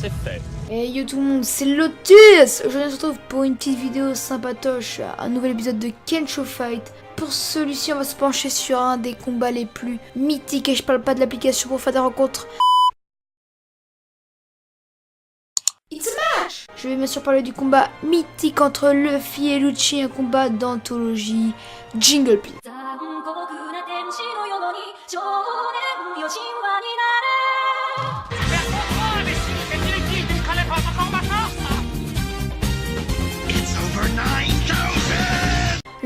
c'est fait. Hey yo tout le monde, c'est Lotus. Aujourd'hui on se retrouve pour une petite vidéo sympatoche, un nouvel épisode de Kensho Fight. Pour celui-ci on va se pencher sur un des combats les plus mythiques, et je parle pas de l'application pour faire des rencontres. It's a match. Je vais bien sûr parler du combat mythique entre Luffy et Lucci, un combat d'anthologie. Jingle please.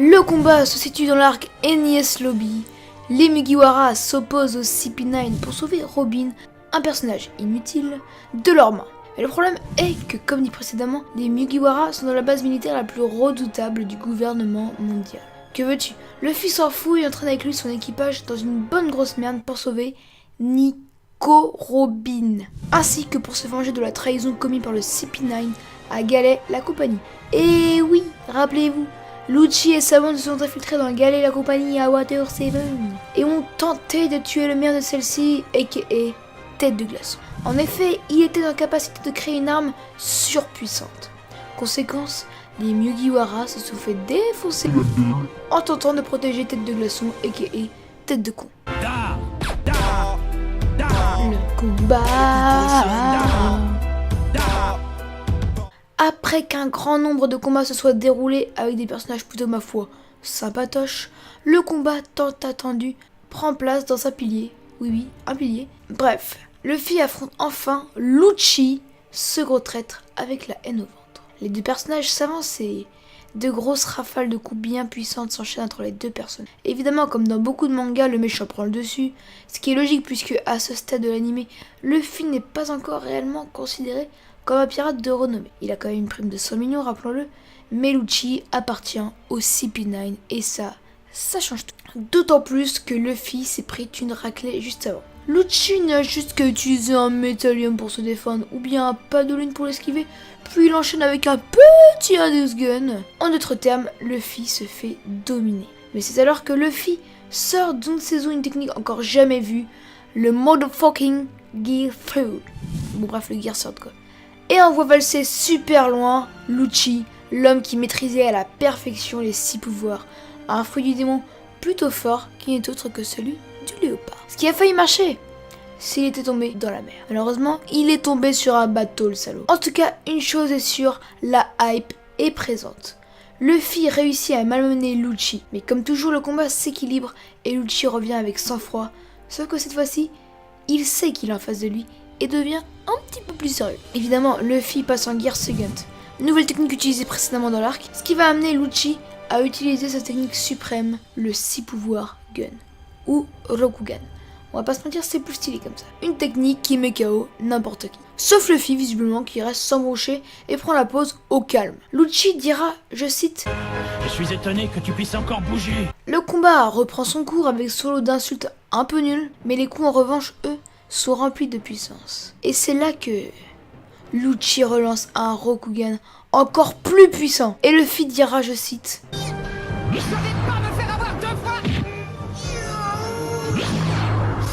Le combat se situe dans l'arc Enies Lobby. Les Mugiwara s'opposent aux CP9 pour sauver Robin, un personnage inutile, de leurs mains. Mais le problème est que, comme dit précédemment, les Mugiwara sont dans la base militaire la plus redoutable du gouvernement mondial. Que veux-tu? Luffy s'en fout et entraîne avec lui son équipage dans une bonne grosse merde pour sauver Nico Robin, ainsi que pour se venger de la trahison commise par le CP9 à Galet la compagnie. Et oui, rappelez-vous, Lucci et sa bande se sont infiltrés dans Galet la compagnie à Water 7 et ont tenté de tuer le maire de celle-ci, aka Tête de Glaçon. En effet, il était en capacité de créer une arme surpuissante. Conséquence, les Mugiwara se sont fait défoncer en tentant de protéger Tête de Glaçon, aka Tête de Con. Le combat. Après qu'un grand nombre de combats se soient déroulés avec des personnages plutôt ma foi sympatoches, le combat tant attendu prend place dans un pilier. Oui, un pilier. Bref, Luffy affronte enfin Lucci, ce gros traître avec la haine au ventre. Les deux personnages s'avancent et de grosses rafales de coups bien puissantes s'enchaînent entre les deux personnes. Évidemment, comme dans beaucoup de mangas, le méchant prend le dessus, ce qui est logique puisque à ce stade de l'anime, Luffy n'est pas encore réellement considéré comme un pirate de renommée. Il a quand même une prime de 100 millions, rappelons-le, mais Lucci appartient au CP9 et ça change tout. D'autant plus que Luffy s'est pris une raclée juste avant. Lucci n'a juste qu'à utiliser un métallium pour se défendre ou bien un padoline pour l'esquiver, puis il enchaîne avec un petit Hades Gun. En d'autres termes, Luffy se fait dominer. Mais c'est alors que Luffy sort d'une saison une technique encore jamais vue, le motherfucking Gear Third. Bon bref, le Gear Third quoi. Et on voit valser super loin Lucci, l'homme qui maîtrisait à la perfection les 6 pouvoirs, un fruit du démon plutôt fort qui n'est autre que celui du léopard. Ce qui a failli marcher s'il était tombé dans la mer. Malheureusement, il est tombé sur un bateau le salaud. En tout cas, une chose est sûre, la hype est présente. Luffy réussit à malmener Lucci, mais comme toujours le combat s'équilibre et Lucci revient avec sang-froid, sauf que cette fois-ci, il sait qu'il est en face de lui et devient un petit peu plus sérieux. Évidemment, Luffy passe en Gear Second, nouvelle technique utilisée précédemment dans l'arc, ce qui va amener Lucci à utiliser sa technique suprême, le 6 pouvoirs Gun, ou Rokugan. On va pas se mentir, c'est plus stylé comme ça. Une technique qui met KO n'importe qui. Sauf Luffy, visiblement, qui reste sans broncher et prend la pause au calme. Lucci dira, je cite, « Je suis étonné que tu puisses encore bouger. » Le combat reprend son cours avec son lot d'insultes un peu nuls, mais les coups en revanche, eux, sont remplis de puissance. Et c'est là que Lucci relance un Rokugan encore plus puissant. Et Luffy dira, je cite, « Je savais pas me faire avoir 2 fois.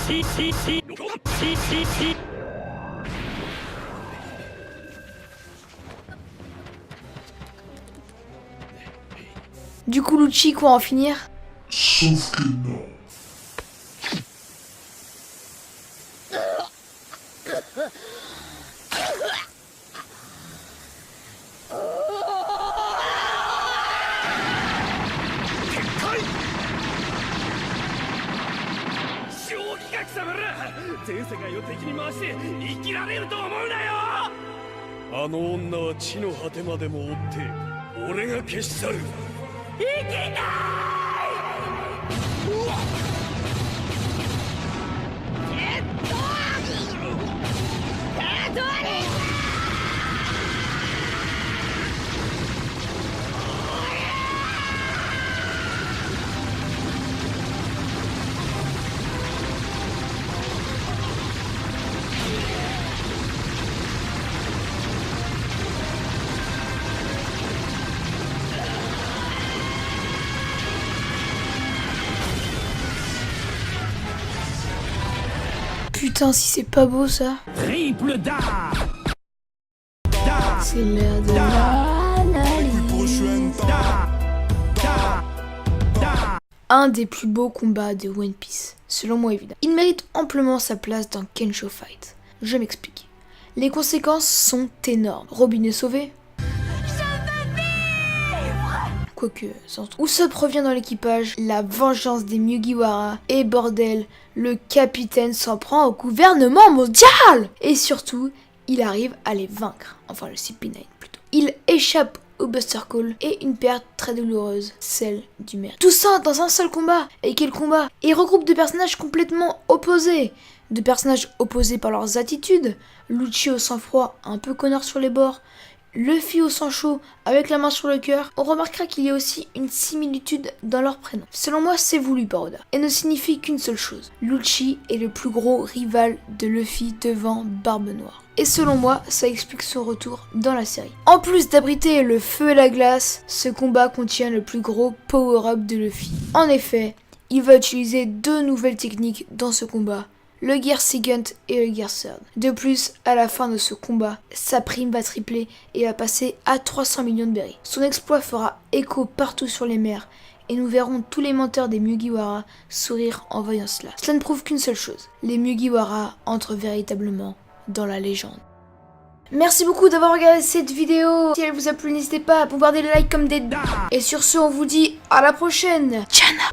Si. Du coup, Lucci, quoi en finir? Sauf que non. Putain, si c'est pas beau ça. Triple dard. C'est l'heure de l'analyse. Un des plus beaux combats de One Piece, selon moi évidemment. Il mérite amplement sa place dans Kensho Fight. Je m'explique. Les conséquences sont énormes. Robin est sauvé. Quoique, sans tout. Usopp revient dans l'équipage, la vengeance des Mugiwara, et bordel, le capitaine s'en prend au gouvernement mondial. Et surtout, il arrive à les vaincre. Enfin, le CP9 plutôt. Il échappe au Buster Call et une perte très douloureuse, celle du maire. Tout ça dans un seul combat. Et quel combat! Et il regroupe deux personnages complètement opposés. Deux personnages opposés par leurs attitudes. Lucci au sang-froid, un peu connard sur les bords. Luffy au sang chaud, avec la main sur le cœur. On remarquera qu'il y a aussi une similitude dans leurs prénoms. Selon moi, c'est voulu par Oda, et ne signifie qu'une seule chose. Lucci est le plus gros rival de Luffy devant Barbe Noire. Et selon moi, ça explique son retour dans la série. En plus d'abriter le feu et la glace, ce combat contient le plus gros power-up de Luffy. En effet, il va utiliser deux nouvelles techniques dans ce combat. Le Gear Second et le Gear Third. De plus, à la fin de ce combat, sa prime va tripler et va passer à 300 millions de berries. Son exploit fera écho partout sur les mers et nous verrons tous les menteurs des Mugiwara sourire en voyant cela. Cela ne prouve qu'une seule chose, les Mugiwara entrent véritablement dans la légende. Merci beaucoup d'avoir regardé cette vidéo. Si elle vous a plu, n'hésitez pas à bombarder les likes comme des... Et sur ce, on vous dit à la prochaine. Tchana.